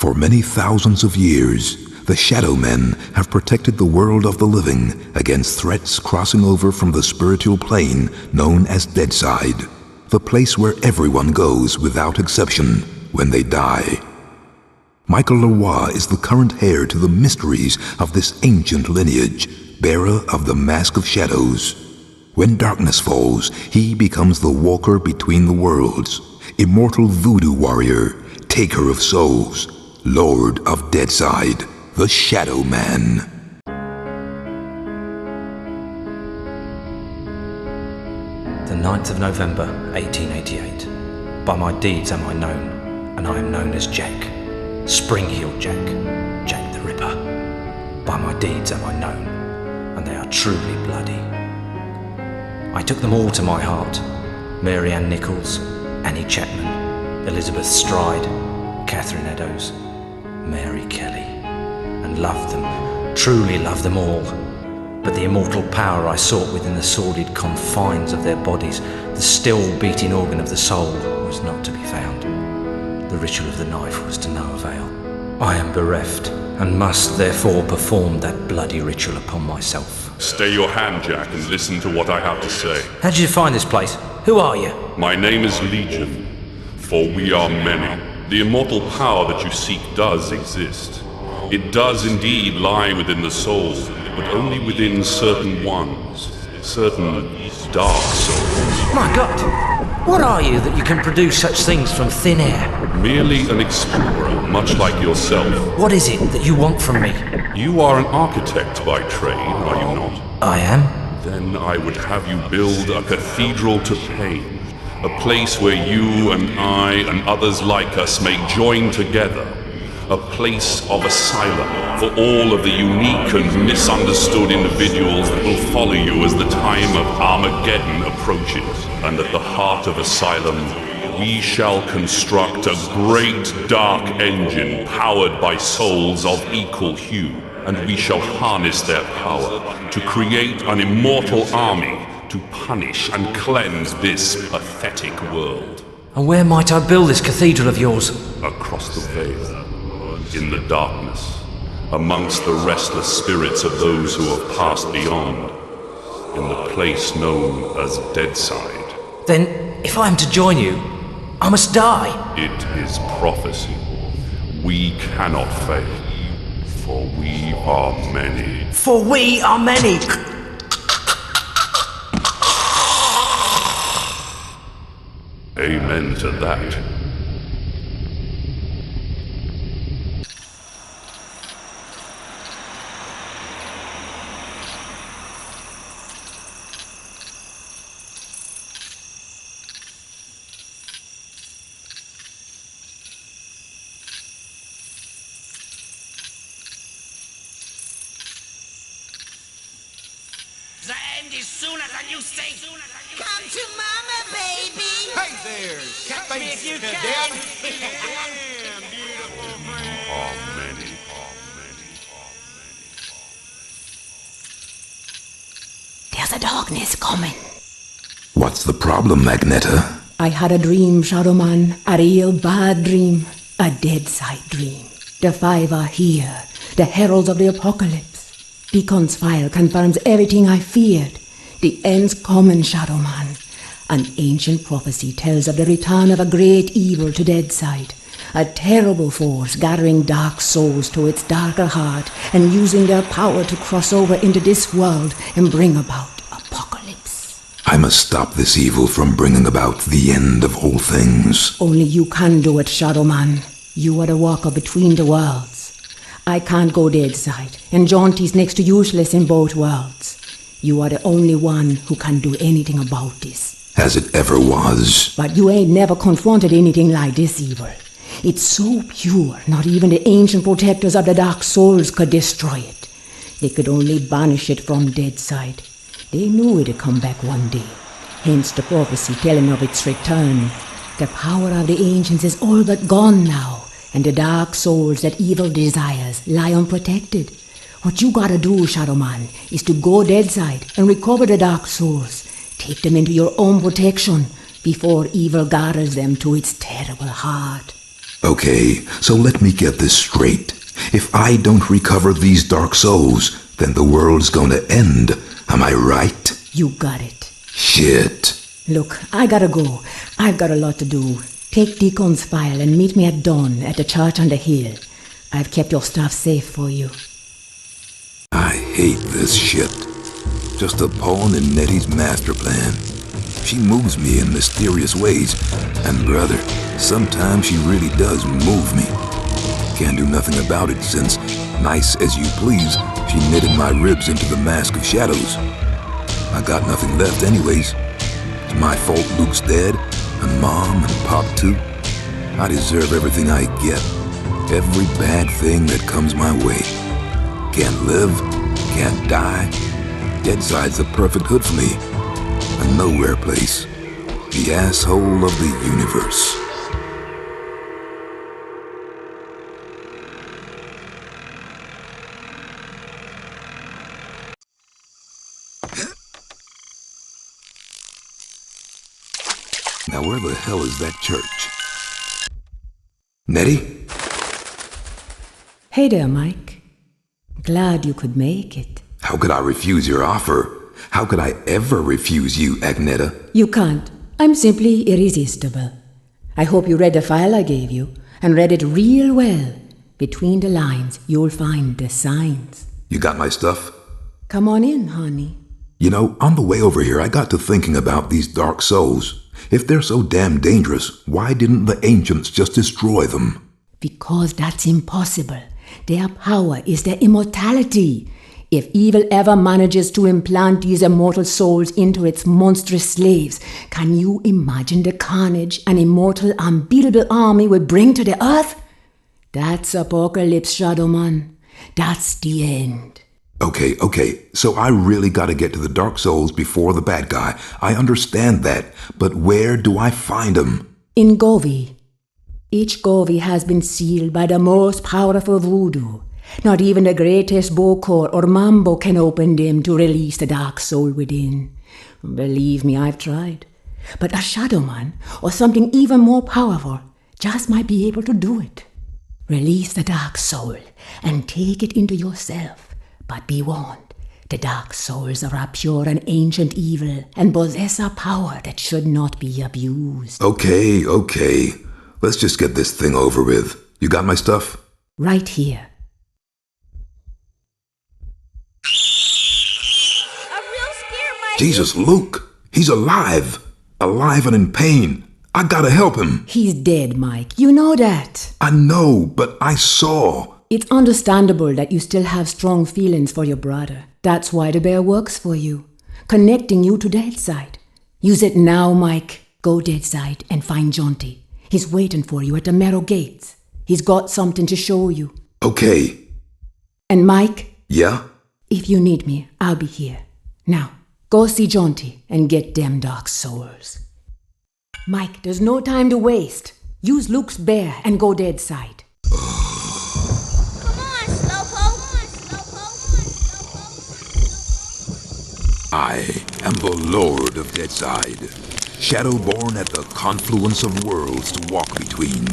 For many thousands of years, the Shadowmen have protected the world of the living against threats crossing over from the spiritual plane known as Deadside, the place where everyone goes without exception when they die. Michael Leroy is the current heir to the mysteries of this ancient lineage, bearer of the Mask of Shadows. When darkness falls, he becomes the walker between the worlds, immortal voodoo warrior, taker of souls, Lord of Deadside, the Shadowman. The 9th of November, 1888. By my deeds am I known, and I am known as Jack. Spring-heeled Jack, Jack the Ripper. By my deeds am I known, and they are truly bloody. I took them all to my heart. Mary Ann Nichols, Annie Chapman, Elizabeth Stride, Catherine Eddowes, Mary Kelly, and loved them, truly loved them all. But the immortal power I sought within the sordid confines of their bodies, the still beating organ of the soul, was not to be found. The ritual of the knife was to no avail. I am bereft, and must therefore perform that bloody ritual upon myself. Stay your hand, Jack, and listen to what I have to say. How did you find this place? Who are you? My name is Legion, for we are many. The immortal power that you seek does exist. It does indeed lie within the soul, but only within certain ones, certain dark souls. My God! What are you that you can produce such things from thin air? Merely an explorer, much like yourself. What is it that you want from me? You are an architect by trade, are you not? I am. Then I would have you build a cathedral to pain. A place where you and I and others like us may join together. A place of asylum for all of the unique and misunderstood individuals that will follow you as the time of Armageddon approaches. And at the heart of Asylum, we shall construct a great dark engine powered by souls of equal hue. And we shall harness their power to create an immortal army to punish and cleanse this pathetic world. And where might I build this cathedral of yours? Across the veil, in the darkness, amongst the restless spirits of those who have passed beyond, in the place known as Deadside. Then, if I am to join you, I must die. It is prophecy. We cannot fail, for we are many. For we are many! Amen to that. The end is sooner than you think. Come to mama, baby. Hey there, cat Touch me if you can. Damn beautiful friend. Are many. There's a darkness coming. What's the problem, Magneta? I had a dream, Shadowman. A real bad dream. A Deadside dream. The five are here. The heralds of the apocalypse. Beacon's file confirms everything I feared. The end's coming, Shadowman. An ancient prophecy tells of the return of a great evil to Deadside. A terrible force gathering dark souls to its darker heart and using their power to cross over into this world and bring about apocalypse. I must stop this evil from bringing about the end of all things. Only you can do it, Shadowman. You are the walker between the worlds. I can't go Deadside, and Jaunty's next to useless in both worlds. You are the only one who can do anything about this. As it ever was. But you ain't never confronted anything like this evil. It's so pure, not even the ancient protectors of the dark souls could destroy it. They could only banish it from Deadside. They knew it'd come back one day, hence the prophecy telling of its return. The power of the ancients is all but gone now, and the dark souls that evil desires lie unprotected. What you gotta do, Shadowman, is to go Deadside and recover the dark souls. Take them into your own protection before evil gathers them to its terrible heart. Okay, so let me get this straight. If I don't recover these dark souls, then the world's gonna end. Am I right? You got it. Shit. Look, I gotta go. I've got a lot to do. Take Deacon's file and meet me at dawn at the church on the hill. I've kept your stuff safe for you. I hate this shit. Just a pawn in Nettie's master plan. She moves me in mysterious ways, and brother, sometimes she really does move me. Can't do nothing about it since, nice as you please, she knitted my ribs into the mask of shadows. I got nothing left anyways. It's my fault Luke's dead, and Mom and Pop too. I deserve everything I get, every bad thing that comes my way. Can't live, can't die. Deadside's the perfect hood for me. A nowhere place. The asshole of the universe. Now where the hell is that church? Nettie? Hey there, Mike. Glad you could make it. How could I refuse your offer? How could I ever refuse you, Agneta? You can't. I'm simply irresistible. I hope you read the file I gave you, and read it real well. Between the lines, you'll find the signs. You got my stuff? Come on in, honey. You know, on the way over here, I got to thinking about these dark souls. If they're so damn dangerous, why didn't the ancients just destroy them? Because that's impossible. Their power is their immortality. If evil ever manages to implant these immortal souls into its monstrous slaves, can you imagine the carnage an immortal, unbeatable army would bring to the earth? That's apocalypse, Shadowman. That's the end. Okay, so I really gotta get to the dark souls before the bad guy. I understand that, but where do I find them? In Govi. Each Govi has been sealed by the most powerful voodoo. Not even the greatest Bokor or Mambo can open them to release the dark soul within. Believe me, I've tried. But a Shadowman, or something even more powerful, just might be able to do it. Release the dark soul and take it into yourself. But be warned, the dark souls are a pure and ancient evil and possess a power that should not be abused. Okay. Let's just get this thing over with. You got my stuff? Right here. A real scare, Mike. Jesus, Luke! He's alive! Alive and in pain! I gotta help him! He's dead, Mike. You know that. I know, but I saw. It's understandable that you still have strong feelings for your brother. That's why the bear works for you, connecting you to Deadside. Use it now, Mike. Go Deadside and find Jaunty. He's waiting for you at the Marrow Gates. He's got something to show you. Okay. And Mike? Yeah? If you need me, I'll be here. Now, go see Jaunty and get them dark souls. Mike, there's no time to waste. Use Luke's bear and go Deadside. Come on, Slowpoke. I am the Lord of Deadside, Shadowborn at the confluence of worlds to walk between.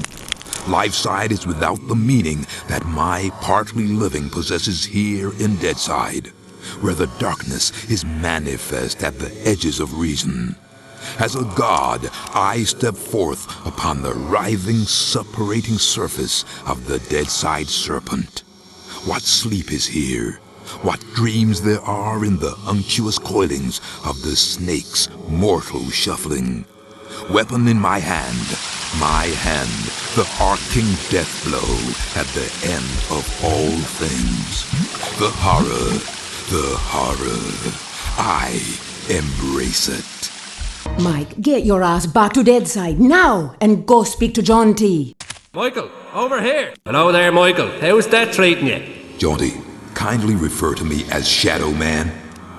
Liveside is without the meaning that my partly living possesses here in Deadside, where the darkness is manifest at the edges of reason. As a god, I step forth upon the writhing, suppurating surface of the Deadside serpent. What sleep is here? What dreams there are in the unctuous coilings of the snake's mortal shuffling. Weapon in my hand, the arcing death blow at the end of all things. The horror, I embrace it. Mike, get your ass back to Deadside now and go speak to Jaunty. Michael, over here. Hello there, Michael. How's that treating you? Jaunty, kindly refer to me as Shadowman.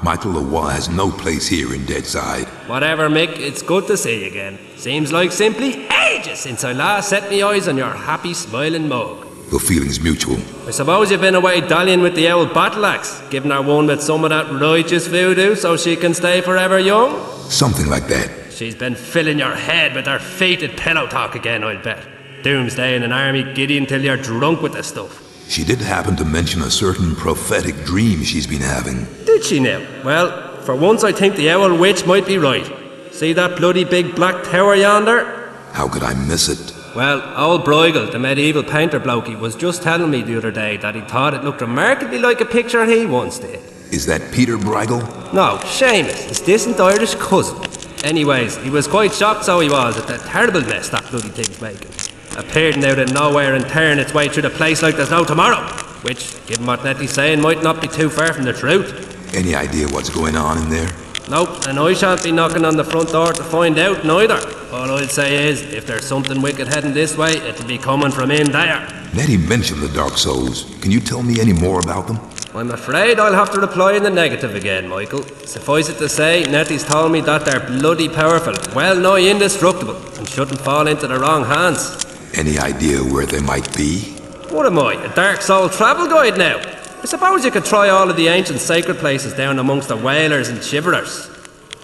Michael Lawa has no place here in Deadside. Whatever, Mick, it's good to see you again. Seems like simply ages since I last set me eyes on your happy, smiling mug. The feeling's mutual. I suppose you've been away dallying with the old battle axe, giving her one with some of that righteous voodoo so she can stay forever young? Something like that. She's been filling your head with her fated pillow talk again, I'll bet. doomsday in an army giddy until you're drunk with the stuff. She did happen to mention a certain prophetic dream she's been having. Did she now? Well, for once I think the owl witch might be right. See that bloody big black tower yonder? How could I miss it? Well, old Bruegel, the medieval painter blokey, was just telling me the other day that he thought it looked remarkably like a picture he once did. Is that Peter Bruegel? No, Seamus, his distant Irish cousin. Anyways, he was quite shocked, so he was, at the terrible mess that bloody thing's making. Appearing out of nowhere and tearing its way through the place like there's no tomorrow. Which, given what Nettie's saying, might not be too far from the truth. Any idea what's going on in there? Nope, and I shan't be knocking on the front door to find out neither. All I'll say is, if there's something wicked heading this way, it'll be coming from in there. Nettie mentioned the Dark Souls. Can you tell me any more about them? I'm afraid I'll have to reply in the negative again, Michael. Suffice it to say, Nettie's told me that they're bloody powerful, well nigh indestructible, and shouldn't fall into the wrong hands. Any idea where they might be? What am I, a Dark Soul travel guide now? I suppose you could try all of the ancient sacred places down amongst the whalers and shiverers.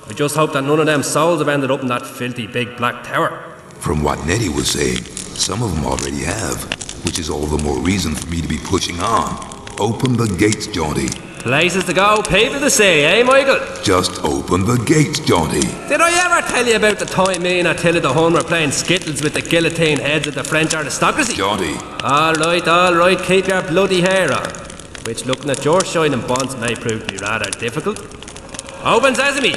I just hope that none of them souls have ended up in that filthy big black tower. From what Nettie was saying, some of them already have, which is all the more reason for me to be pushing on. Open the gates, Jaunty. Places to go, people to see, eh, Michael? Just open the gates, Jaunty. Did I ever tell you about the time me and Attila the Hun were playing skittles with the guillotine heads of the French aristocracy? Jaunty. All right, keep your bloody hair on. Which, looking at your shining bonds, may prove to be rather difficult. Open sesame!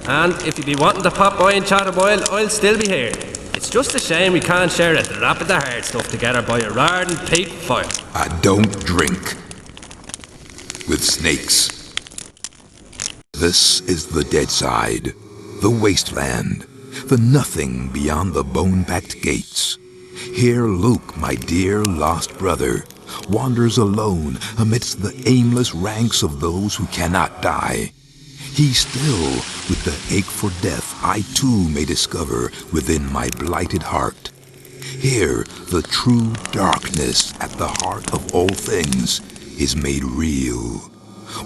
And if you be wanting to pop by and chat a while, I'll still be here. It's just a shame we can't share a drop of the hard stuff together by a roaring peat fire. I don't drink with snakes. This is the Deadside, the wasteland, the nothing beyond the bone-packed gates. Here Luke, my dear lost brother, wanders alone amidst the aimless ranks of those who cannot die. He still, with the ache for death, I too may discover within my blighted heart. Here, the true darkness at the heart of all things is made real.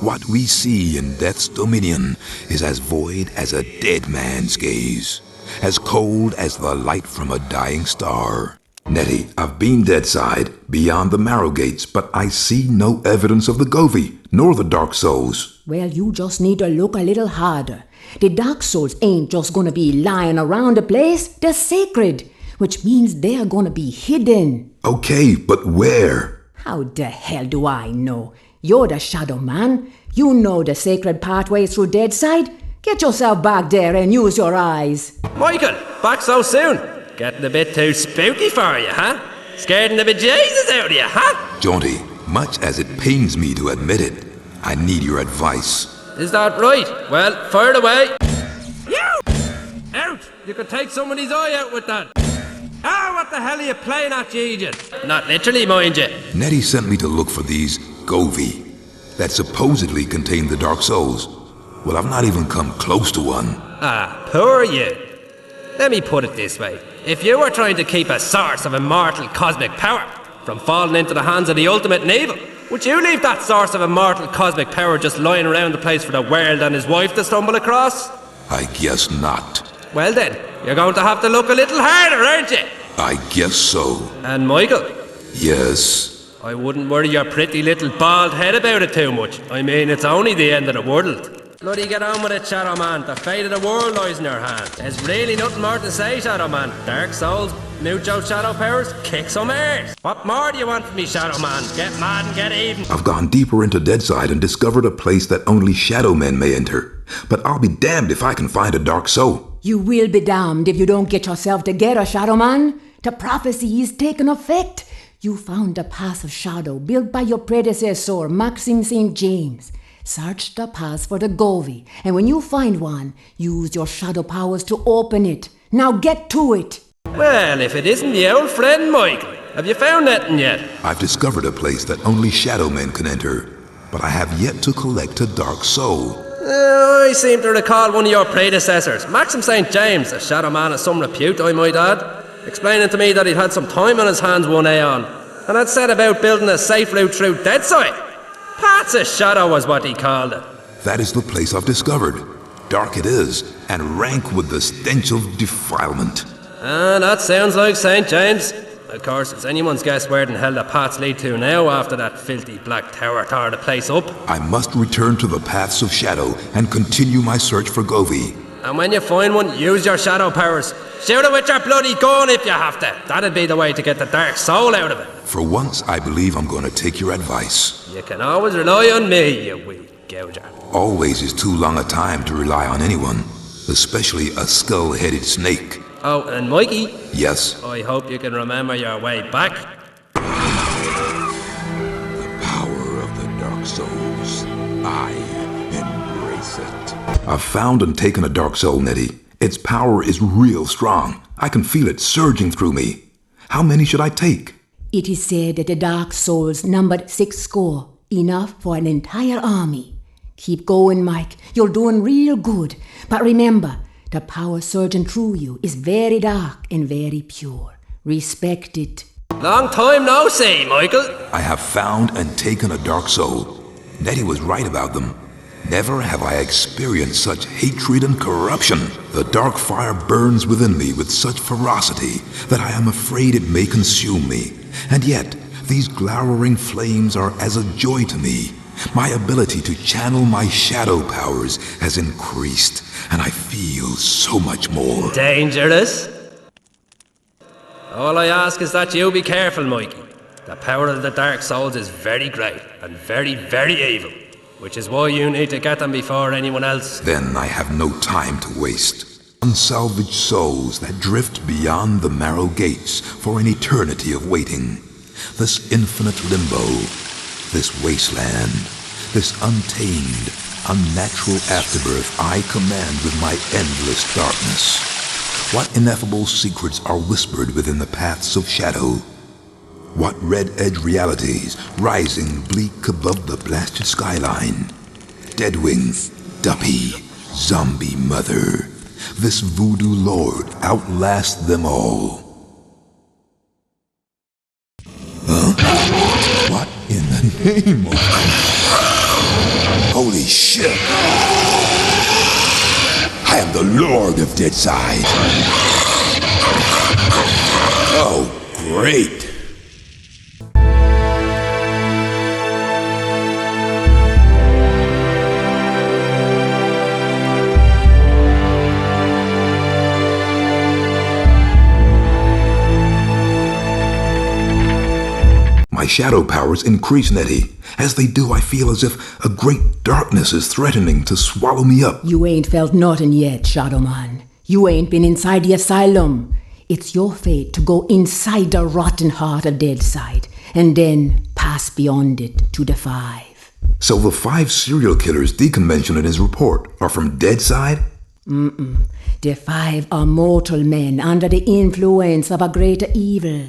What we see in death's dominion is as void as a dead man's gaze, as cold as the light from a dying star. Nettie, I've been Deadside, beyond the Marrow Gates, but I see no evidence of the Govy, nor the Dark Souls. Well, you just need to look a little harder. The Dark Souls ain't just gonna be lying around the place, they're sacred, which means they're gonna be hidden. Okay, but where? How the hell do I know? You're the Shadowman. You know the sacred pathways through Deadside. Get yourself back there and use your eyes. Michael, back so soon? Getting a bit too spooky for you, huh? Scaring the bejesus out of you, huh? Jaunty, much as it pains me to admit it, I need your advice. Is that right? Well, fire it away. You! Out! You could take somebody's eye out with that. Ah, what the hell are you playing at, you idiot? Not literally, mind you. Nettie sent me to look for these Govy that supposedly contain the Dark Souls. Well, I've not even come close to one. Ah, poor you. Let me put it this way. If you were trying to keep a source of immortal cosmic power from falling into the hands of the ultimate in evil, would you leave that source of immortal cosmic power just lying around the place for the world and his wife to stumble across? I guess not. Well then, you're going to have to look a little harder, aren't you? I guess so. And Michael? Yes. I wouldn't worry your pretty little bald head about it too much. I mean, it's only the end of the world. Bloody get on with it, Shadowman. The fate of the world lies in your hand. There's really nothing more to say, Shadowman. Dark souls, mucho shadow powers, kick some ass. What more do you want from me, Shadowman? Get mad and get even. I've gone deeper into Deadside and discovered a place that only Shadowmen may enter. But I'll be damned if I can find a Dark Soul. You will be damned if you don't get yourself together, Shadowman. The prophecy is taking effect. You found the Pass of Shadow built by your predecessor, Maxim St. James. Search the pass for the Govy, and when you find one, use your shadow powers to open it. Now get to it! Well, if it isn't the old friend Michael, have you found anything yet? I've discovered a place that only Shadowmen can enter, but I have yet to collect a Dark Soul. I seem to recall one of your predecessors, Maxim St. James, a shadow man of some repute, I might add, explaining to me that he'd had some time on his hands one aeon, and had set about building a safe route through Deadside. Paths of Shadow was what he called it. That is the place I've discovered. Dark it is, and rank with the stench of defilement. That sounds like St. James. Of course, it's anyone's guess where in hell the paths lead to now after that filthy black tower tore the place up. I must return to the paths of shadow and continue my search for Govey. And when you find one, use your shadow powers. Shoot it with your bloody gun if you have to. That'd be the way to get the dark soul out of it. For once, I believe I'm going to take your advice. You can always rely on me, you wee gouger. Always is too long a time to rely on anyone, especially a skull-headed snake. Oh, and Mikey? Yes? I hope you can remember your way back. The power of the Dark Souls. I embrace it. I've found and taken a Dark Soul, Nettie. Its power is real strong. I can feel it surging through me. How many should I take? It is said that the Dark Souls numbered 60, enough for an entire army. Keep going, Mike. You're doing real good. But remember, the power surging through you is very dark and very pure. Respect it. Long time no see, Michael. I have found and taken a Dark Soul. Nettie was right about them. Never have I experienced such hatred and corruption. The dark fire burns within me with such ferocity that I am afraid it may consume me. And yet, these glowering flames are as a joy to me. My ability to channel my shadow powers has increased, and I feel so much more. Dangerous? All I ask is that you be careful, Mikey. The power of the Dark Souls is very great and very, very evil, which is why you need to get them before anyone else. Then I have no time to waste. Unsalvaged souls that drift beyond the marrow gates for an eternity of waiting. This infinite limbo, this wasteland, this untamed, unnatural afterbirth I command with my endless darkness. What ineffable secrets are whispered within the paths of shadow? What red-edge realities rising bleak above the blasted skyline? Deadwing, Duppy, Zombie Mother. This voodoo lord outlasts them all. Huh? What in the name of... Holy shit! I am the Lord of Deadside. Oh, great! My shadow powers increase, Nettie. As they do, I feel as if a great darkness is threatening to swallow me up. You ain't felt nothing yet, Shadowman. You ain't been inside the asylum. It's your fate to go inside the rotten heart of Deadside, and then pass beyond it to the 5. So the 5 serial killers Deacon mentioned in his report are from Deadside? The 5 are mortal men under the influence of a greater evil.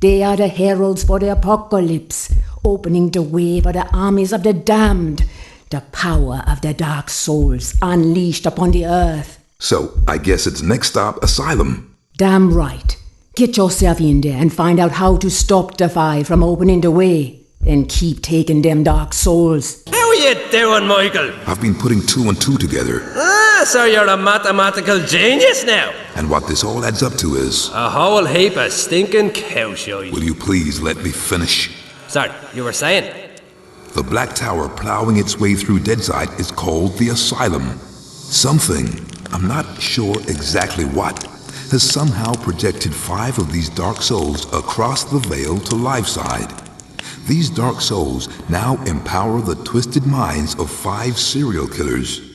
They are the heralds for the apocalypse, opening the way for the armies of the damned, the power of the Dark Souls unleashed upon the earth. So, I guess it's next stop, Asylum. Damn right. Get yourself in there and find out how to stop the 5 from opening the way, and keep taking them Dark Souls. How are you doing, Michael? I've been putting 2 and 2 together. So you're a mathematical genius now. And what this all adds up to is... A whole heap of stinking cow shite. Will you please let me finish? Sorry, you were saying? The Black Tower plowing its way through Deadside is called the Asylum. Something, I'm not sure exactly what, has somehow projected 5 of these Dark Souls across the veil to Liveside. These Dark Souls now empower the twisted minds of 5 serial killers.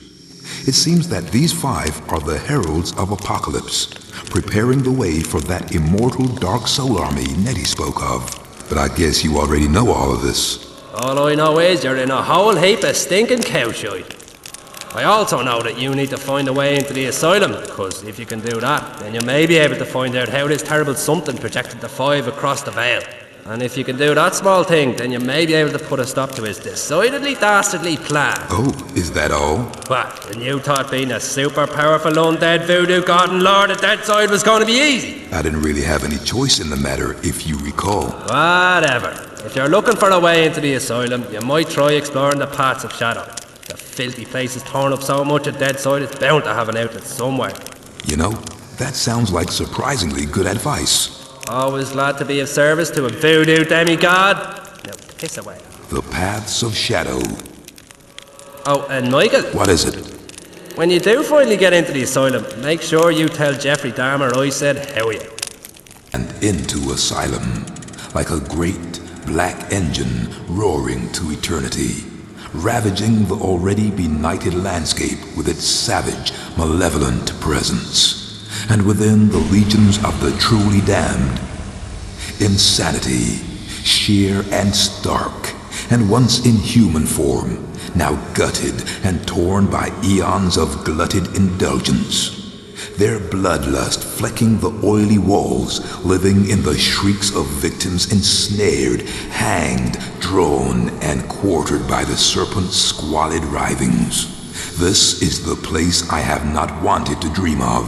It seems that these 5 are the heralds of apocalypse, preparing the way for that immortal Dark Soul army Nettie spoke of. But I guess you already know all of this. All I know is you're in a whole heap of stinking cow shite. I also know that you need to find a way into the asylum, because if you can do that, then you may be able to find out how this terrible something projected the 5 across the veil. And if you can do that small thing, then you may be able to put a stop to his decidedly dastardly plan. Oh, is that all? What, and you thought being a super powerful undead voodoo god and lord of Deadside was going to be easy? I didn't really have any choice in the matter, if you recall. Whatever. If you're looking for a way into the asylum, you might try exploring the paths of shadow. The filthy place is torn up so much at Deadside it's bound to have an outlet somewhere. You know, that sounds like surprisingly good advice. Always glad to be of service to a voodoo demigod. Now piss away. The paths of shadow. Oh, and Michael. What is it? When you do finally get into the asylum, make sure you tell Jeffrey Dahmer I said how are you. And into Asylum, like a great black engine roaring to eternity, ravaging the already benighted landscape with its savage, malevolent presence, and within the legions of the truly damned. Insanity, sheer and stark, and once in human form, now gutted and torn by eons of glutted indulgence. Their bloodlust flecking the oily walls, living in the shrieks of victims ensnared, hanged, drawn, and quartered by the serpent's squalid writhings. This is the place I have not wanted to dream of,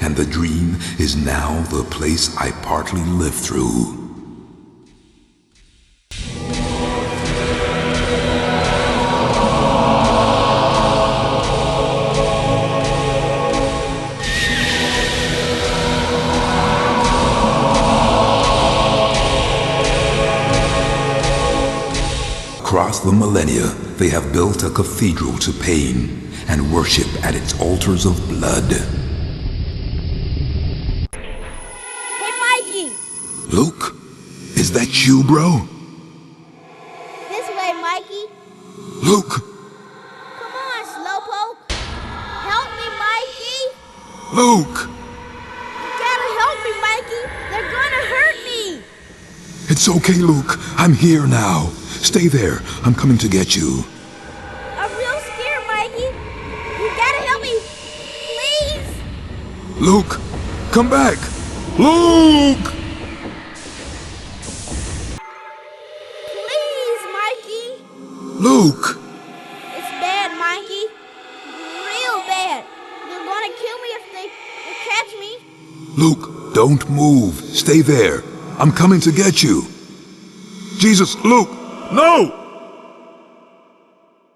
and the dream is now the place I partly live through. Across the millennia, they have built a cathedral to pain and worship at its altars of blood. Hey, Mikey! Luke, is that you, bro? This way, Mikey. Luke! Come on, Slowpoke. Help me, Mikey. Luke! You gotta help me, Mikey. They're gonna hurt me. It's okay, Luke. I'm here now. Stay there. I'm coming to get you. I'm real scared, Mikey. You gotta help me. Please. Luke! Come back! Luke! Please, Mikey. Luke! It's bad, Mikey. Real bad. They're gonna kill me if they catch me. Luke, don't move. Stay there. I'm coming to get you. Jesus, Luke! No!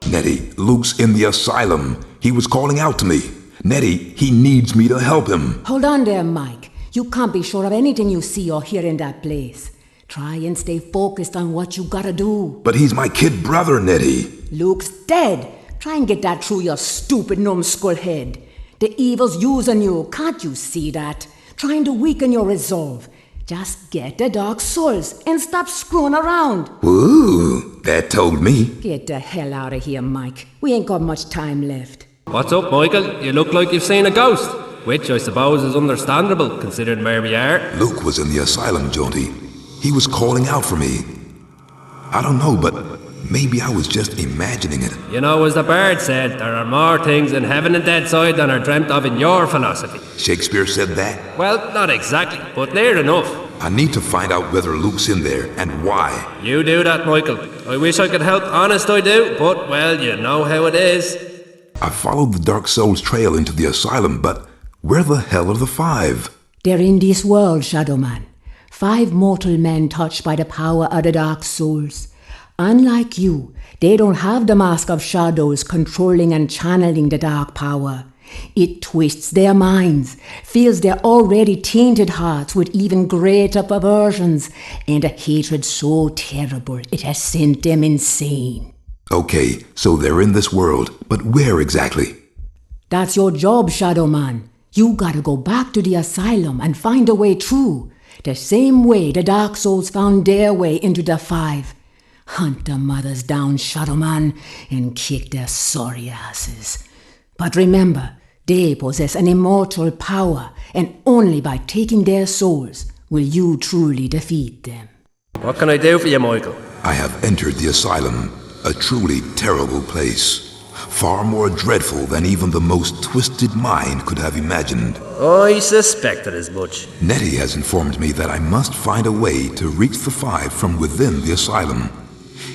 Nettie, Luke's in the asylum. He was calling out to me. Nettie, he needs me to help him. Hold on there, Mike. You can't be sure of anything you see or hear in that place. Try and stay focused on what you gotta do. But he's my kid brother, Nettie. Luke's dead. Try and get that through your stupid numbskull head. The evil's using you. Can't you see that? Trying to weaken your resolve. Just get the dark souls and stop screwing around. Ooh, that told me. Get the hell out of here, Mike. We ain't got much time left. What's up, Michael? You look like you've seen a ghost. Which I suppose is understandable, considering where we are. Luke was in the asylum, Jaunty. He was calling out for me. I don't know, but maybe I was just imagining it. You know, as the bard said, there are more things in heaven and Deadside than are dreamt of in your philosophy. Shakespeare said that? Well, not exactly, but near enough. I need to find out whether Luke's in there and why. You do that, Michael. I wish I could help, honest I do, but, well, you know how it is. I followed the Dark Soul's trail into the asylum, but where the hell are the 5? They're in this world, Shadowman. 5 mortal men touched by the power of the Dark Souls. Unlike you, they don't have the mask of shadows controlling and channeling the dark power. It twists their minds, fills their already tainted hearts with even greater perversions, and a hatred so terrible it has sent them insane. Okay, so they're in this world, but where exactly? That's your job, Shadowman. You gotta go back to the asylum and find a way through, the same way the Dark Souls found their way into the 5. Hunt the mothers down, Shadowman, and kick their sorry asses. But remember, they possess an immortal power, and only by taking their souls will you truly defeat them. What can I do for you, Michael? I have entered the asylum, a truly terrible place. Far more dreadful than even the most twisted mind could have imagined. I suspected as much. Nettie has informed me that I must find a way to reach the 5 from within the asylum.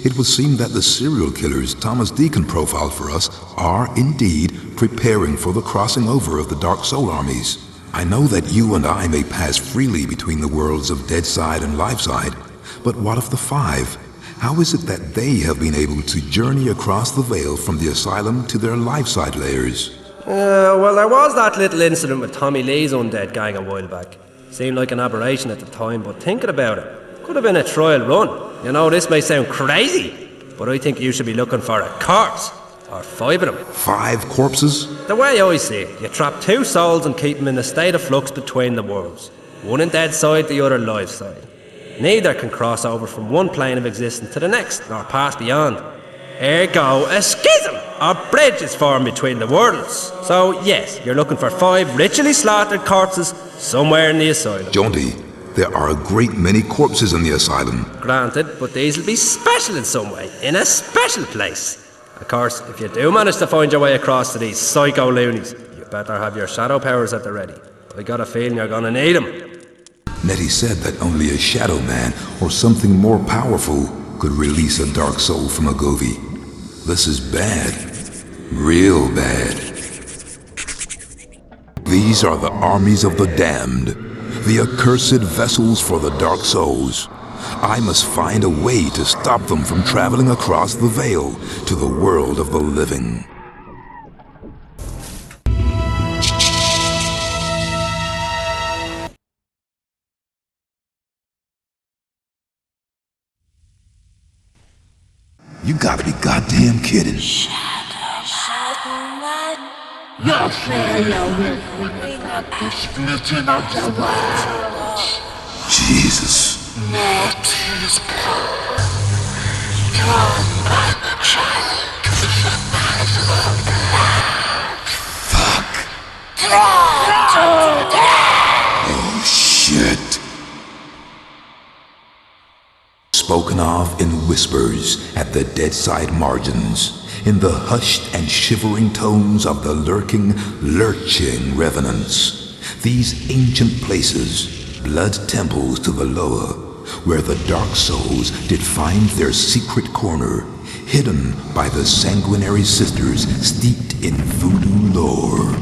It would seem that the serial killers Thomas Deacon profiled for us are indeed preparing for the crossing over of the Dark Soul armies. I know that you and I may pass freely between the worlds of Deadside and Liveside, but what of the 5? How is it that they have been able to journey across the veil from the asylum to their Liveside lairs? Well, there was that little incident with Tommy Lee's undead gang a while back. Seemed like an aberration at the time, but thinking about it, could have been a trial run. You know, this may sound crazy, but I think you should be looking for a corpse. Or 5 of them. 5 corpses? The way I see it, you trap 2 souls and keep them in a state of flux between the worlds. One in Deadside, the other Liveside. Neither can cross over from one plane of existence to the next, nor pass beyond. Ergo, a schism, or bridge is formed between the worlds. So yes, you're looking for 5 ritually slaughtered corpses somewhere in the asylum. Jaunty, there are a great many corpses in the asylum. Granted, but these will be special in some way, in a special place. Of course, if you do manage to find your way across to these psycho loonies, you better have your shadow powers at the ready. I got a feeling you're gonna need them. Nettie said that only a Shadowman or something more powerful could release a dark soul from a Govie. This is bad. Real bad. These are the armies of the damned, the accursed vessels for the dark souls. I must find a way to stop them from traveling across the veil to the world of the living. You gotta be goddamn kidding. Shadowman, your failure will bring about the splitting of the world. Jesus. Nettie's blood, drawn by the child to the survival of the land. Fuck. Drawn to death! Oh, shit. Spoken of in whispers at the Deadside margins, in the hushed and shivering tones of the lurking, lurching revenants. These ancient places, blood temples to the lower, where the dark souls did find their secret corner, hidden by the sanguinary sisters steeped in voodoo lore.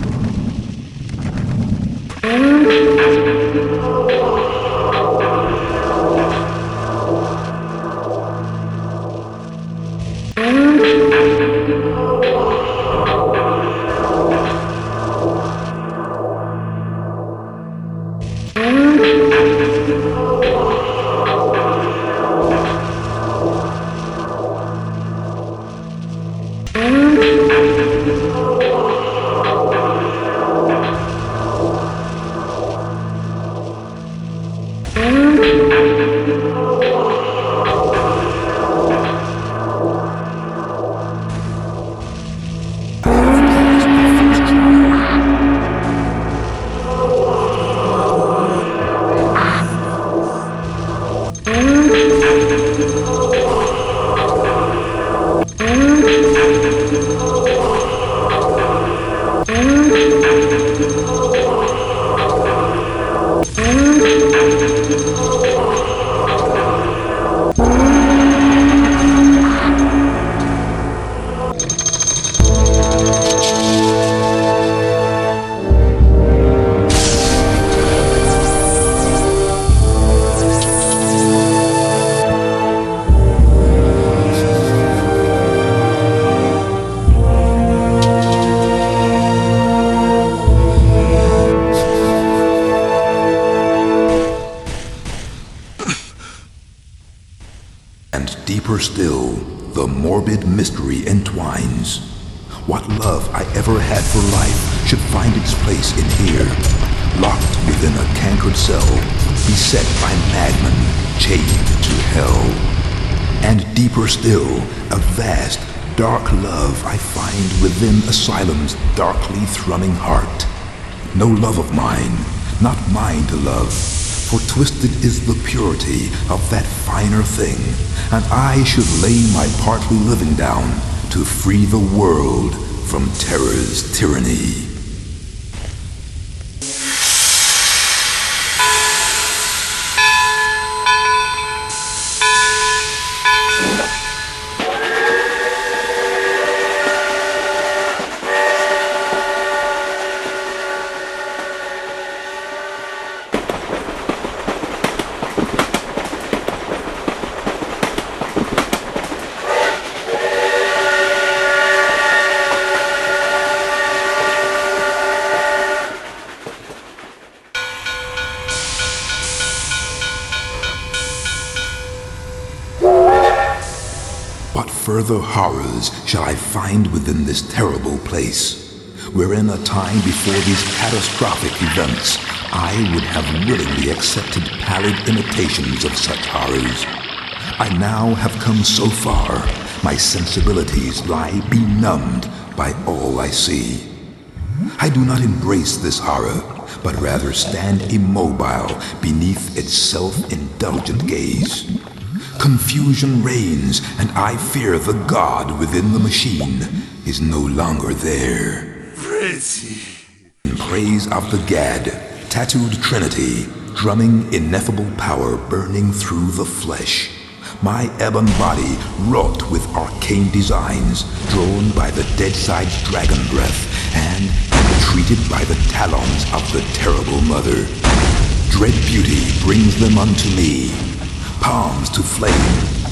Deeper still, the morbid mystery entwines. What love I ever had for life should find its place in here, locked within a cankered cell, beset by madmen, chained to hell. And deeper still, a vast, dark love I find within Asylum's darkly thrumming heart. No love of mine, not mine to love, for twisted is the purity of that finer thing, and I should lay my partly living down to free the world from terror's tyranny. further horrors shall I find within this terrible place, wherein a time before these catastrophic events I would have willingly accepted pallid imitations of such horrors. I now have come so far, my sensibilities lie benumbed by all I see. I do not embrace this horror, but rather stand immobile beneath its self-indulgent gaze. Confusion reigns, and I fear the god within the machine is no longer there. Pretty. In praise of the Gad, tattooed trinity, drumming ineffable power burning through the flesh, my ebon body wrought with arcane designs, drawn by the Deadside's dragon breath, and entreated by the talons of the terrible mother. Dread beauty brings them unto me. Palms to flame,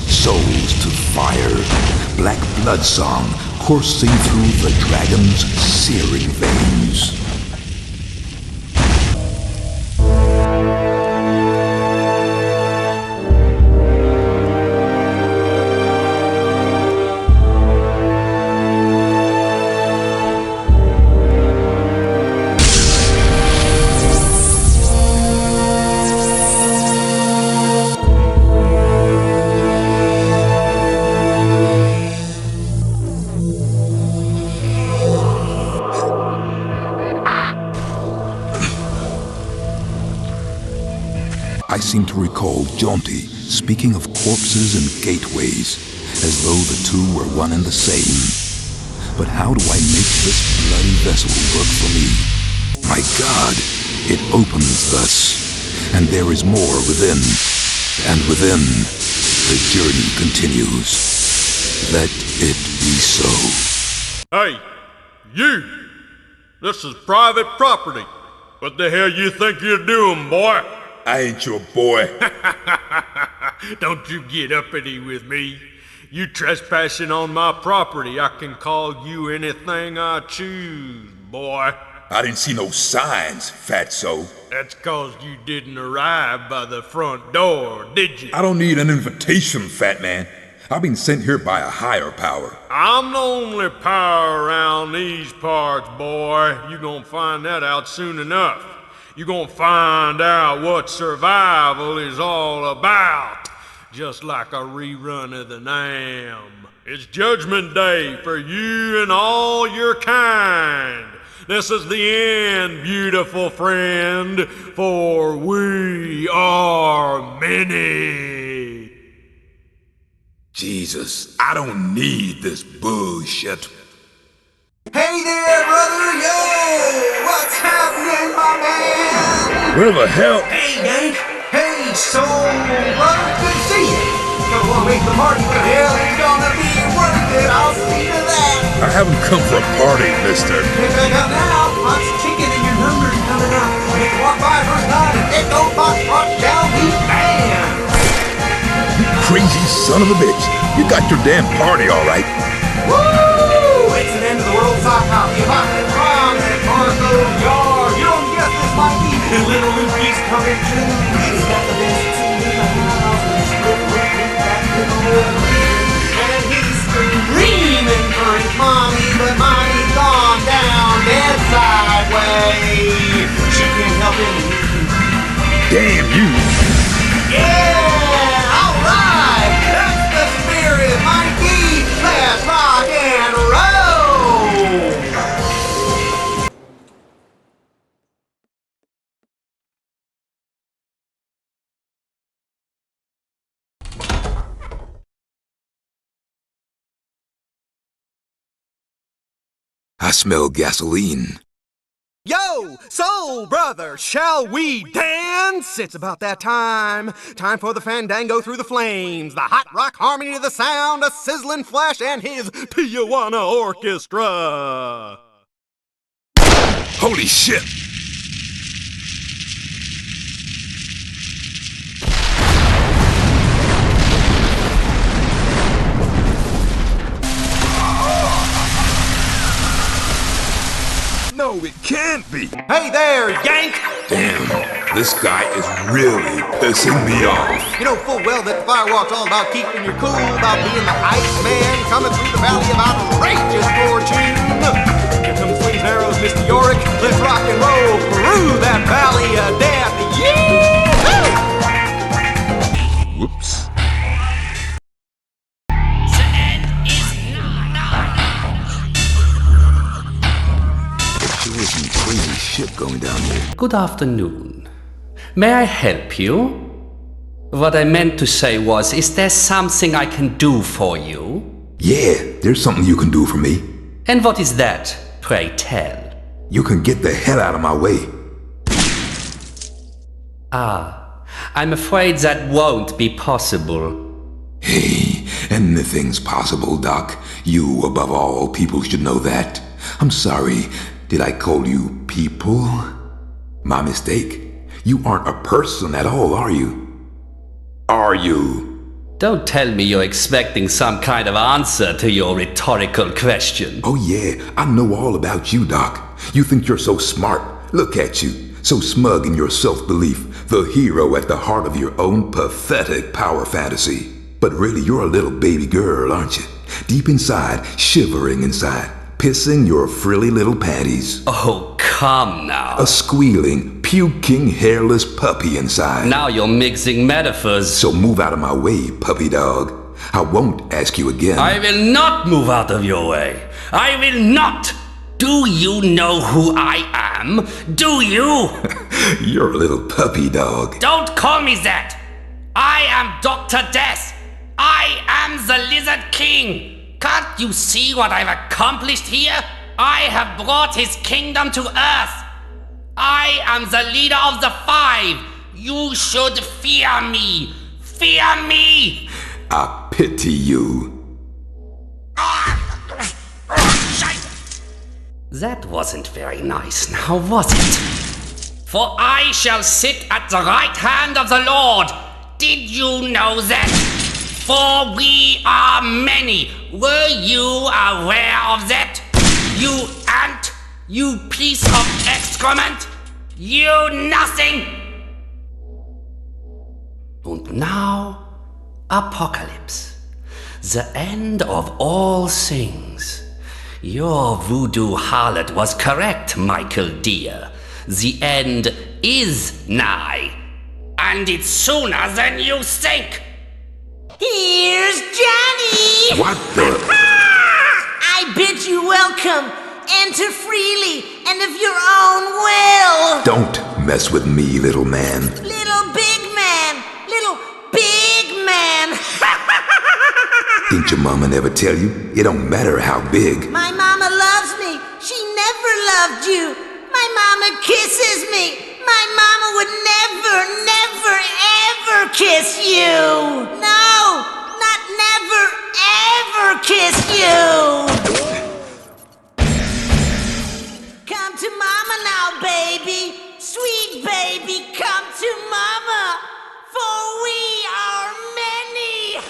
souls to fire, black blood song coursing through the dragon's searing veins. I seem to recall Jaunty speaking of corpses and gateways, as though the two were one and the same. But how do I make this bloody vessel work for me? My God, it opens thus, and there is more within. And within, the journey continues. Let it be so. Hey, you! This is private property. What the hell you think you're doing, boy? I ain't your boy. Don't you get uppity with me. You trespassing on my property, I can call you anything I choose, boy. I didn't see no signs, fatso. That's 'cause you didn't arrive by the front door, did you? I don't need an invitation, fat man. I've been sent here by a higher power. I'm the only power around these parts, boy. You gonna find that out soon enough. You gonna find out what survival is all about. Just like a rerun of the Nam. It's Judgment Day for you and all your kind. This is the end, beautiful friend, for we are many. Jesus, I don't need this bullshit. Hey there, brother, yo! What's happening, my man? Where the hell? Hey, Yank! Hey, soul brother, good to see you! Don't want to make the party, but hell, it's gonna be worth it, I'll see to that! I haven't come for a party, mister. Pick it up now, lots of chicken and your numbers coming up. You can walk by first night and echo box rock shall we band! You crazy son of a bitch. You got your damn party all right. Woo! It's an end of the world sock hop. You hot and wrong at Marco Yard. You don't get this, Mikey. The little Luffy's coming true. He's got the best team in the house. And he's split right back to the world. And he's screaming for his mommy, but mommy's gone down Deadside way. She can't help it. Damn you. Yeah, all right. That's the spirit, Mikey. Let's rock and roll. I smell gasoline. Yo, soul brother, shall we dance? It's about that time. Time for the fandango through the flames. The hot rock harmony of the sound, a sizzling flash, and his Tijuana Orchestra. Holy shit. No, it can't be. Hey there, Yank! Damn, this guy is really pissing me off. You know full well that the firewalk's all about keeping your cool, about being the Iceman coming through the valley of outrageous fortune. Here comes slings and arrows, Mr. Yorick. Let's rock and roll through that valley of death. Yeah! Whoops. There sure is some crazy shit going down here. Good afternoon. May I help you? What I meant to say was, is there something I can do for you? Yeah, there's something you can do for me. And what is that, pray tell? You can get the hell out of my way. I'm afraid that won't be possible. Hey, anything's possible, Doc. You, above all people, should know that. I'm sorry. Did I call you people? My mistake. You aren't a person at all, are you? Are you? Don't tell me you're expecting some kind of answer to your rhetorical question. Oh yeah, I know all about you, Doc. You think you're so smart. Look at you, so smug in your self-belief, the hero at the heart of your own pathetic power fantasy. But really, you're a little baby girl, aren't you? Deep inside, shivering inside, pissing your frilly little panties. Oh, come now. A squealing, puking, hairless puppy inside. Now you're mixing metaphors. So move out of my way, puppy dog. I won't ask you again. I will not move out of your way. I will not. Do you know who I am? Do you? You're a little puppy dog. Don't call me that. I am Dr. Death. I am the Lizard King. Can't you see what I've accomplished here? I have brought his kingdom to Earth. I am the leader of the Five. You should fear me. Fear me. I pity you. That wasn't very nice, now was it? For I shall sit at the right hand of the Lord. Did you know that? For we are many. Were you aware of that? You ant, you piece of excrement, you nothing! And now, apocalypse, the end of all things. Your voodoo harlot was correct, Michael dear. The end is nigh, and it's sooner than you think. Here's Johnny! What the? I bid you welcome. Enter freely and of your own will. Don't mess with me, little man. Little big man. Little big man. Didn't your mama never tell you? It don't matter how big. My mama loves me. She never loved you. My mama kisses me. My mama would never, never, ever kiss you. No, not never, ever kiss you. Come to mama now, baby. Sweet baby, come to mama. For we are many.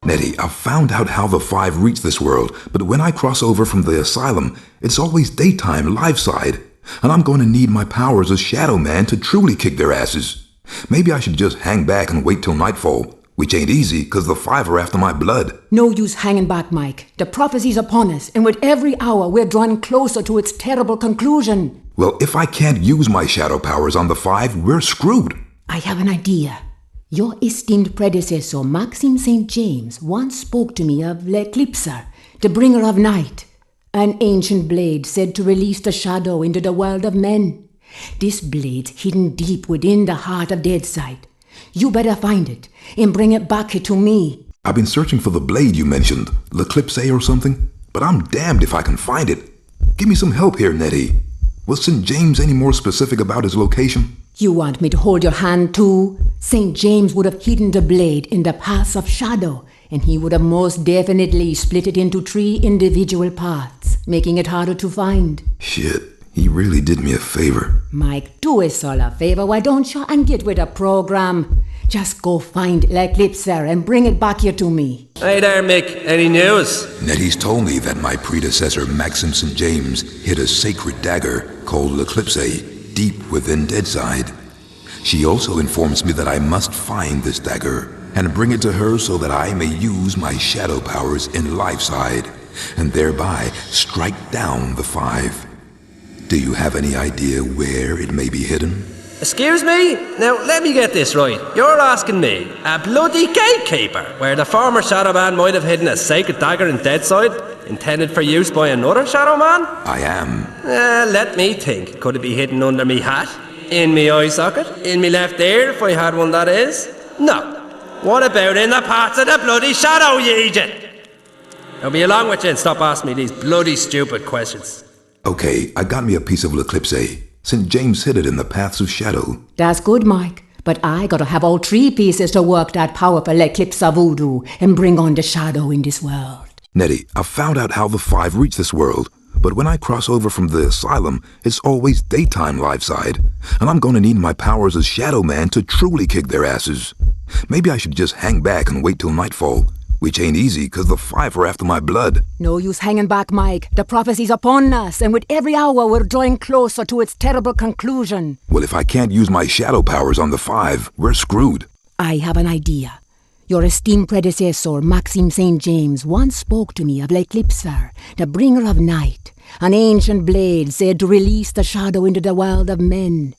Nettie, I've found out how the Five reach this world, but when I cross over from the Asylum, it's always daytime, Liveside, and I'm going to need my powers as Shadowman to truly kick their asses. Maybe I should just hang back and wait till nightfall, which ain't easy, because the Five are after my blood. No use hanging back, Mike. The prophecy's upon us, and with every hour we're drawing closer to its terrible conclusion. Well, if I can't use my shadow powers on the Five, we're screwed. I have an idea. Your esteemed predecessor, Maxime St. James, once spoke to me of l'Eclipse, the bringer of night, an ancient blade said to release the shadow into the world of men. This blade's hidden deep within the heart of Deadside. You better find it and bring it back to me. I've been searching for the blade you mentioned, l'Eclipse or something, but I'm damned if I can find it. Give me some help here, Nettie. Was St. James any more specific about his location? You want me to hold your hand too? St. James would have hidden the blade in the paths of shadow, and he would have most definitely split it into 3 individual parts, making it harder to find. Shit, he really did me a favor. Mike, do us all a favor, why don't you, and get with the program? Just go find Eclipse and bring it back here to me. Hey there, Mick. Any news? Nettie's told me that my predecessor Maxim St. James hid a sacred dagger called Eclipse deep within Deadside. She also informs me that I must find this dagger and bring it to her so that I may use my shadow powers in Liveside and thereby strike down the five. Do you have any idea where it may be hidden? Excuse me? Now, let me get this right. You're asking me, a bloody gatekeeper, where the former Shadowman might have hidden a sacred dagger in Deadside, intended for use by another Shadowman? I am. Let me think. Could it be hidden under me hat? In me eye socket? In me left ear, if I had one, that is? No. What about in the parts of the bloody shadow, you idiot? I'll be along with you and stop asking me these bloody stupid questions. Okay, I got me a piece of Eclipse. St. James hid it in the paths of shadow. That's good, Mike. But I gotta have all 3 pieces to work that powerful eclipse of voodoo and bring on the shadow in this world. Nettie, I've found out how the five reach this world. But when I cross over from the Asylum, it's always daytime Liveside. And I'm gonna need my powers as Shadowman to truly kick their asses. Maybe I should just hang back and wait till nightfall. Which ain't easy, 'cause the five are after my blood. No use hanging back, Mike. The prophecy's upon us, and with every hour we're drawing closer to its terrible conclusion. Well, if I can't use my shadow powers on the five, we're screwed. I have an idea. Your esteemed predecessor, Maxim St. James, once spoke to me of Eclipse, the bringer of night, an ancient blade said to release the shadow into the world of men.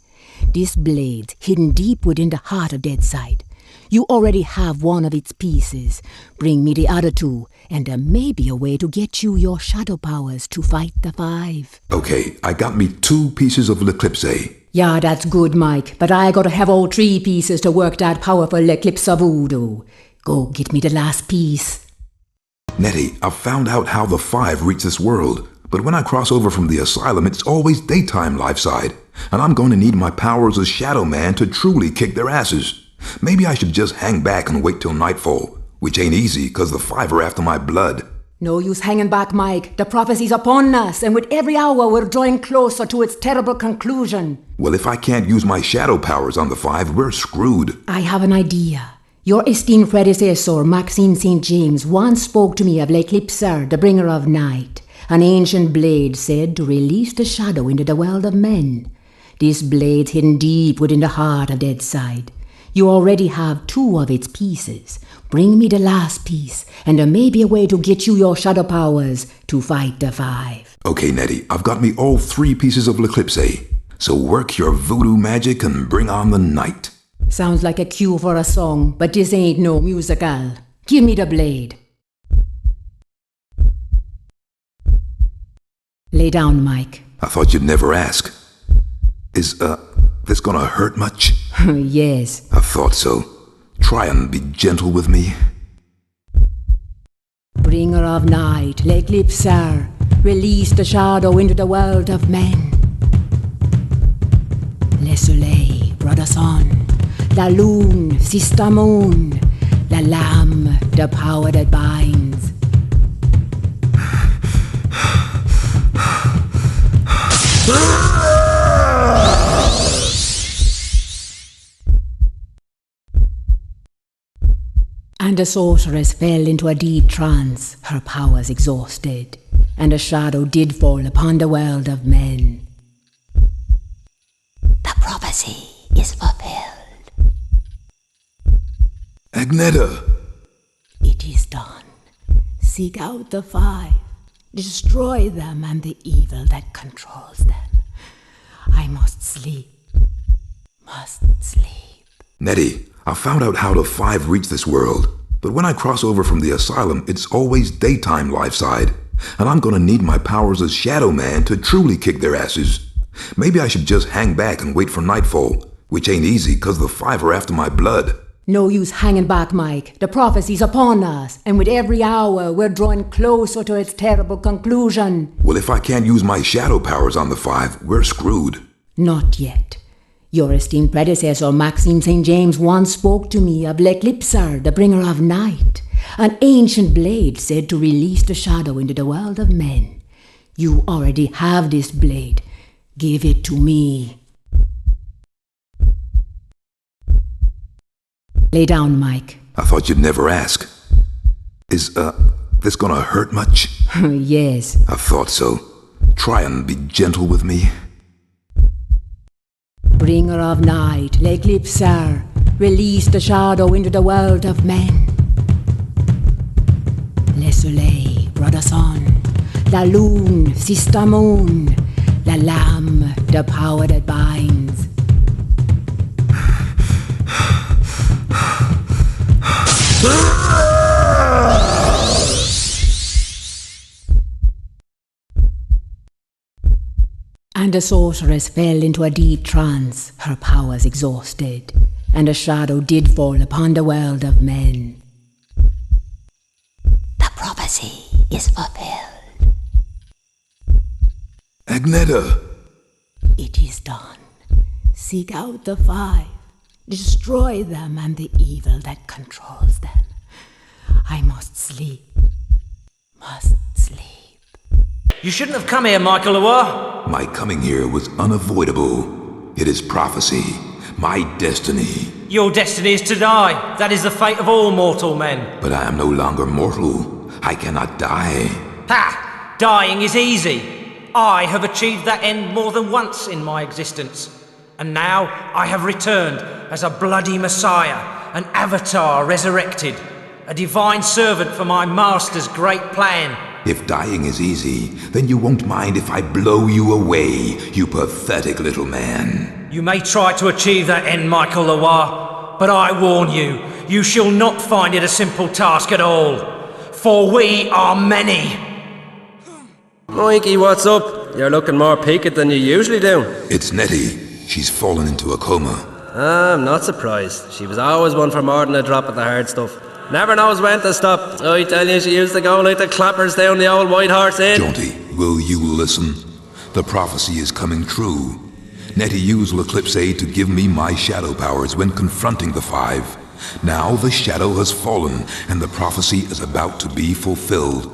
This blade, hidden deep within the heart of Deadside. You already have one of its pieces. Bring me the other 2, and there may be a way to get you your shadow powers to fight the five. Okay, I got me 2 pieces of Eclipse. Yeah, that's good, Mike, but I gotta have all 3 pieces to work that powerful eclipse of voodoo. Go get me the last piece. Nettie, I've found out how the five reach this world. But when I cross over from the Asylum, it's always daytime Liveside. And I'm going to need my powers as Shadowman to truly kick their asses. Maybe I should just hang back and wait till nightfall, which ain't easy, 'cause the five are after my blood. No use hanging back, Mike. The prophecy's upon us, and with every hour we're drawing closer to its terrible conclusion. Well, if I can't use my shadow powers on the five, we're screwed. I have an idea. Your esteemed predecessor, Maxim St. James, once spoke to me of Eclipse, the bringer of night, an ancient blade said to release the shadow into the world of men. This blade's hidden deep within the heart of Deadside. You already have 2 of its pieces. Bring me the last piece, and there may be a way to get you your shadow powers to fight the five. Okay, Nettie, I've got me all 3 pieces of Eclipse. So work your voodoo magic and bring on the night. Sounds like a cue for a song, but this ain't no musical. Give me the blade. Lay down, Mike. I thought you'd never ask. Is, this gonna hurt much? Yes. I thought so. Try and be gentle with me. Bringer of night, Eclipse, release the shadow into the world of men. Le soleil, brother sun, la lune, sister moon, la lamb, the power that binds. And the sorceress fell into a deep trance, her powers exhausted, and a shadow did fall upon the world of men. The prophecy is fulfilled. Agneta! It is done. Seek out the five, destroy them and the evil that controls them. I must sleep. Nettie, I found out how the five reach this world. But when I cross over from the Asylum, it's always daytime Liveside. And I'm gonna need my powers as Shadowman to truly kick their asses. Maybe I should just hang back and wait for nightfall, which ain't easy 'cause the five are after my blood. No use hanging back, Mike. The prophecy's upon us, and with every hour we're drawing closer to its terrible conclusion. Well, if I can't use my shadow powers on the five, we're screwed. Not yet. Your esteemed predecessor, Maxim St. James, once spoke to me of Eclipse, the bringer of night, an ancient blade said to release the shadow into the world of men. You already have this blade. Give it to me. Lay down, Mike. I thought you'd never ask. Is, this gonna hurt much? Yes. I thought so. Try and be gentle with me. Bringer of night, l'eclipse, release the shadow into the world of men. Le soleil, brother sun, la lune, sister moon, la lamb, the power that binds. And the sorceress fell into a deep trance, her powers exhausted, and a shadow did fall upon the world of men. The prophecy is fulfilled. Agneta! It is done. Seek out the five. Destroy them and the evil that controls them. I must sleep. Must sleep. You shouldn't have come here, Michael Loire. My coming here was unavoidable. It is prophecy. My destiny. Your destiny is to die. That is the fate of all mortal men. But I am no longer mortal. I cannot die. Ha! Dying is easy. I have achieved that end more than once in my existence. And now I have returned as a bloody messiah, an avatar resurrected, a divine servant for my master's great plan. If dying is easy, then you won't mind if I blow you away, you pathetic little man. You may try to achieve that end, Michael Loire, but I warn you, you shall not find it a simple task at all. For we are many. Mikey, what's up? You're looking more peaked than you usually do. It's Nettie. She's fallen into a coma. I'm not surprised. She was always one for more than a drop of the hard stuff. Never knows when to stop. I tell you, she used to go like the clappers down the old White Horse Inn. Jaunty, will you listen? The prophecy is coming true. Nettie used l'eclipse to give me my shadow powers when confronting the five. Now the shadow has fallen, and the prophecy is about to be fulfilled.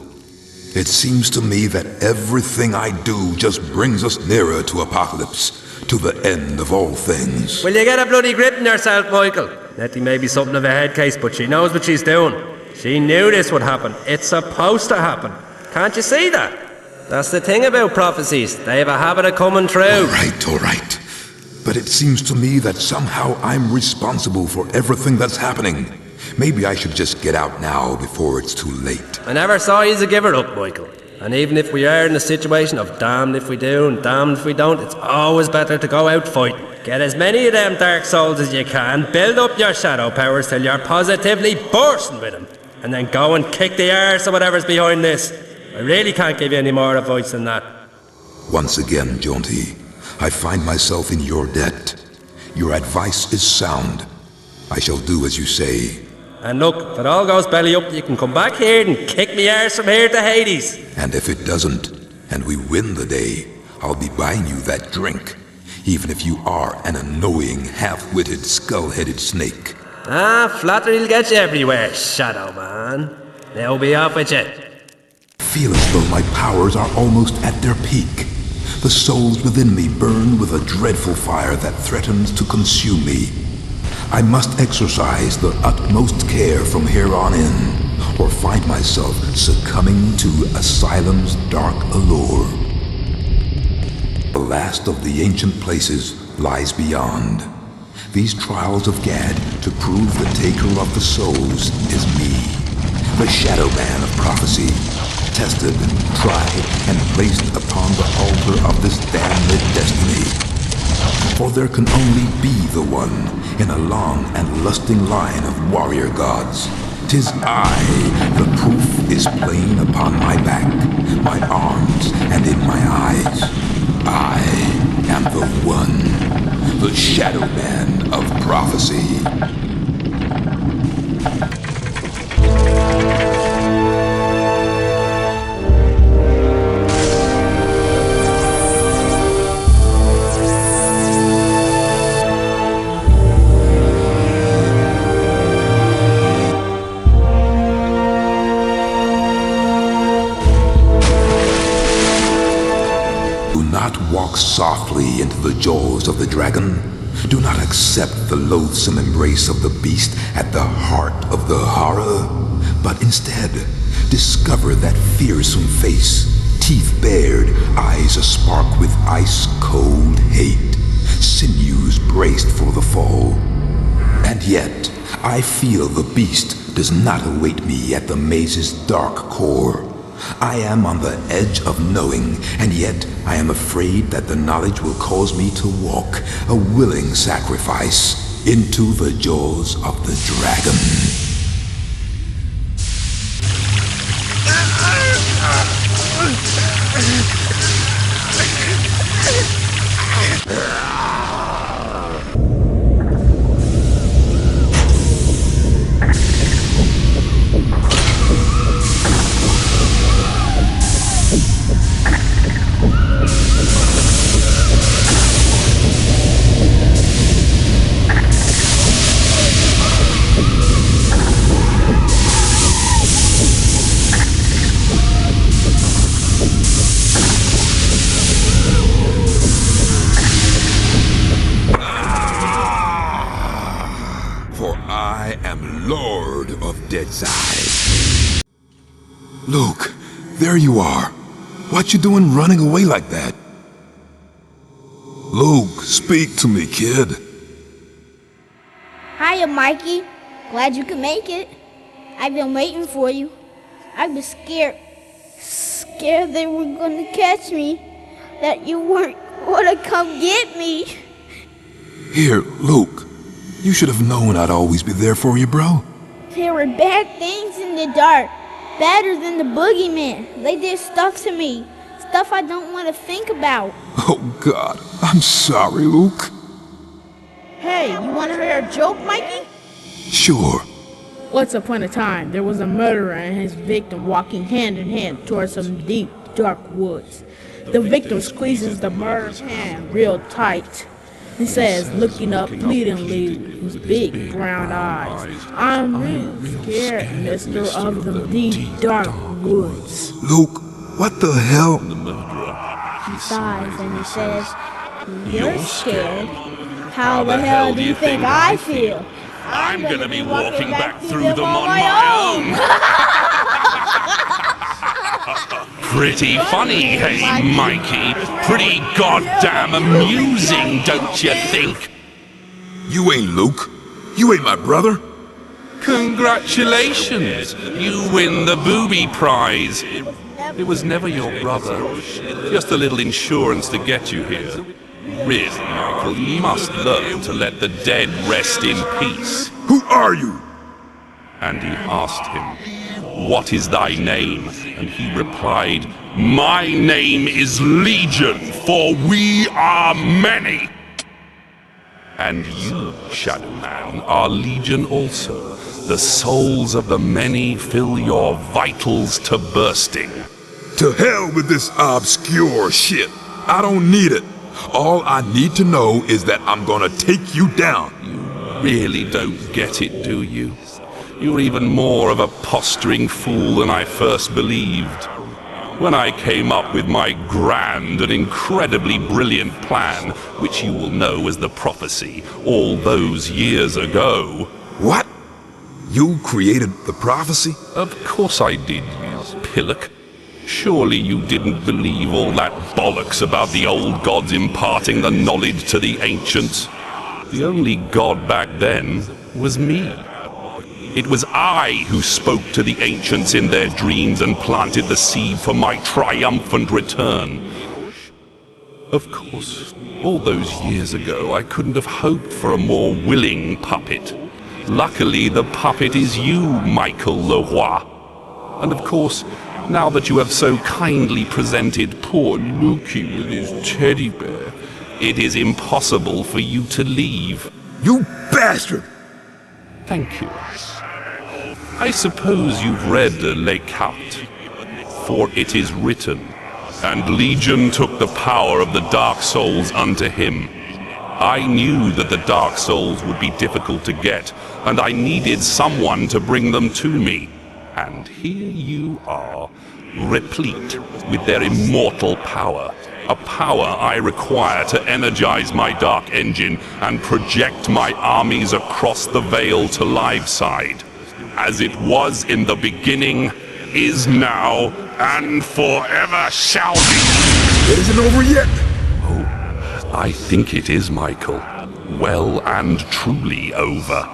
It seems to me that everything I do just brings us nearer to apocalypse, to the end of all things. Will you get a bloody grip in yourself, Michael? Nettie may be something of a head case, but she knows what she's doing. She knew this would happen. It's supposed to happen. Can't you see that? That's the thing about prophecies. They have a habit of coming true. All right. But it seems to me that somehow I'm responsible for everything that's happening. Maybe I should just get out now before it's too late. I never saw you as a giver up, Michael. And even if we are in a situation of damned if we do and damned if we don't, it's always better to go out fighting. Get as many of them dark souls as you can, build up your shadow powers till you're positively bursting with them, and then go and kick the arse of whatever's behind this. I really can't give you any more advice than that. Once again, Jaunty, I find myself in your debt. Your advice is sound. I shall do as you say. And look, if it all goes belly up, you can come back here and kick me arse from here to Hades. And if it doesn't, and we win the day, I'll be buying you that drink, even if you are an annoying, half-witted, skull-headed snake. Flattery'll get you everywhere, Shadowman. Now be off with you. I feel as though my powers are almost at their peak. The souls within me burn with a dreadful fire that threatens to consume me. I must exercise the utmost care from here on in, or find myself succumbing to Asylum's dark allure. The last of the ancient places lies beyond. These trials of Gad to prove the taker of the souls is me, the Shadowman of prophecy, tested, tried, and placed upon the altar of this damned destiny. For there can only be the one in a long and lusting line of warrior gods. 'Tis I, the proof is plain upon my back, my arms, and in my eyes. I am the one, the Shadowman of prophecy. Walk softly into the jaws of the dragon. Do not accept the loathsome embrace of the beast at the heart of the horror, but instead discover that fearsome face, teeth bared, eyes aspark with ice-cold hate, sinews braced for the fall. And yet, I feel the beast does not await me at the maze's dark core. I am on the edge of knowing, and yet I am afraid that the knowledge will cause me to walk, a willing sacrifice, into the jaws of the dragon. Lord of Deadside. Luke, there you are. What you doing running away like that? Luke, speak to me, kid. Hiya, Mikey. Glad you could make it. I've been waiting for you. I've been scared they were gonna catch me. That you weren't gonna come get me. Here, Luke. You should have known I'd always be there for you, bro. There were bad things in the dark. Badder than the boogeyman. They did stuff to me. Stuff I don't want to think about. Oh, God. I'm sorry, Luke. Hey, you want to hear a joke, Mikey? Sure. Once upon a time, there was a murderer and his victim walking hand in hand towards some deep, dark woods. The victim squeezes the murderer's hand real tight. He says, looking up pleadingly with big brown eyes, "I'm really scared, mister, of the deep, dark woods." Luke, what the hell? He sighs and he says, "You're scared. How the hell do you think I feel? I'm gonna be walking back through them on my own." Pretty funny, hey, Mikey? Pretty goddamn amusing, don't you think? You ain't Luke. You ain't my brother. Congratulations! You win the booby prize. It was never your brother. Just a little insurance to get you here. Really, Michael, you must learn to let the dead rest in peace. Who are you? And he asked him, "What is thy name?" And he replied, "My name is Legion, for we are many." And you, Shadowman, are Legion also. The souls of the many fill your vitals to bursting. To hell with this obscure shit. I don't need it. All I need to know is that I'm gonna take you down. You really don't get it, do you? You're even more of a posturing fool than I first believed. When I came up with my grand and incredibly brilliant plan, which you will know as the prophecy, all those years ago... What? You created the prophecy? Of course I did, you pillock. Surely you didn't believe all that bollocks about the old gods imparting the knowledge to the ancients. The only god back then was me. It was I who spoke to the ancients in their dreams and planted the seed for my triumphant return. Of course, all those years ago I couldn't have hoped for a more willing puppet. Luckily, the puppet is you, Michael Leroy. And of course, now that you have so kindly presented poor Lukey with his teddy bear, it is impossible for you to leave. You bastard! Thank you. I suppose you've read Les Cartes, for it is written, "And Legion took the power of the Dark Souls unto him." I knew that the Dark Souls would be difficult to get, and I needed someone to bring them to me. And here you are, replete with their immortal power. a power I require to energize my dark engine and project my armies across the Vale to Liveside. As it was in the beginning, is now, and forever shall be. It isn't over yet. Oh, I think it is, Michael. Well and truly over.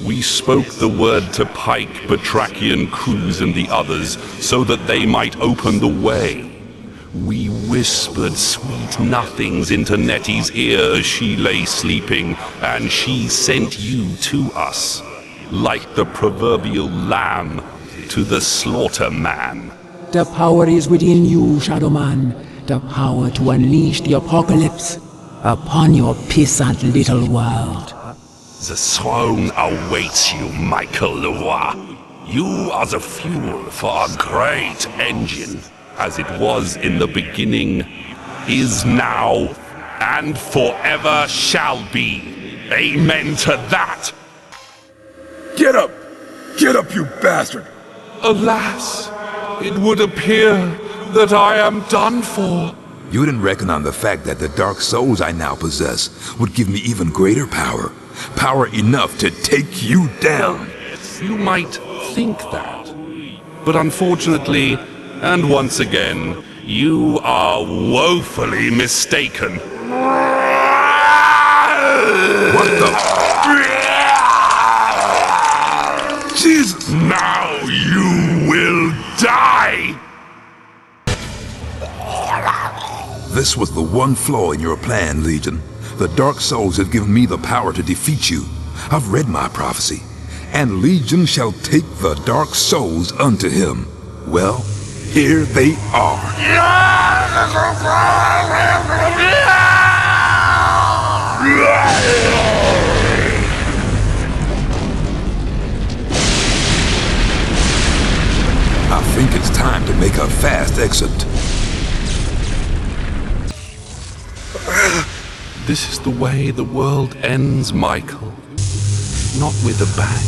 We spoke the word to Pike, Batrachian, Cruz, and the others, so that they might open the way. We whispered sweet nothings into Nettie's ear as she lay sleeping, and she sent you to us, like the proverbial lamb to the slaughter man. The power is within you, Shadowman. The power to unleash the apocalypse upon your pissant little world. The throne awaits you, Michael Leroy. You are the fuel for a great engine, as it was in the beginning, is now, and forever shall be. Amen to that! Get up! Get up, you bastard! Alas, it would appear that I am done for. You didn't reckon on the fact that the dark souls I now possess would give me even greater power. Power enough to take you down. You might think that. But unfortunately, and once again, you are woefully mistaken. What the? Jesus! Now you will die! This was the one flaw in your plan, Legion. The Dark Souls have given me the power to defeat you. I've read my prophecy. And Legion shall take the Dark Souls unto him. Well, here they are. I think it's time to make a fast exit. This is the way the world ends, Michael. Not with a bang,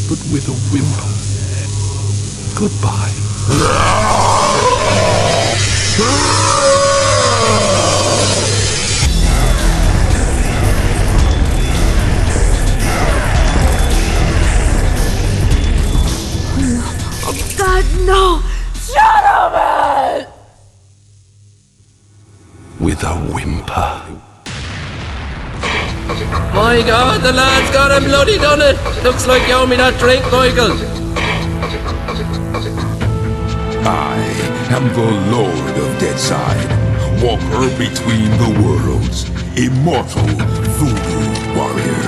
but with a whimper. Goodbye. Oh God, no! Shadowman! With a whimper. My God, the lad's got him bloody done it. Looks like you owe me that drink, Michael. I am the Lord of Deadside, walker between the worlds, immortal voodoo warrior.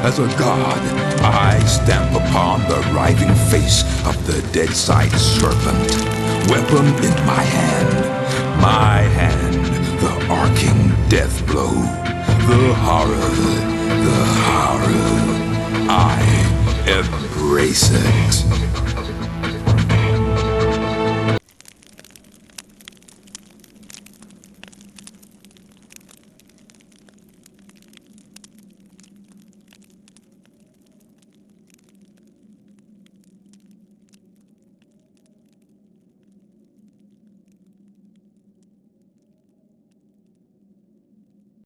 As a god, I stamp upon the writhing face of the Deadside serpent, weapon in my hand, the arcing death blow, the horror, I embrace it.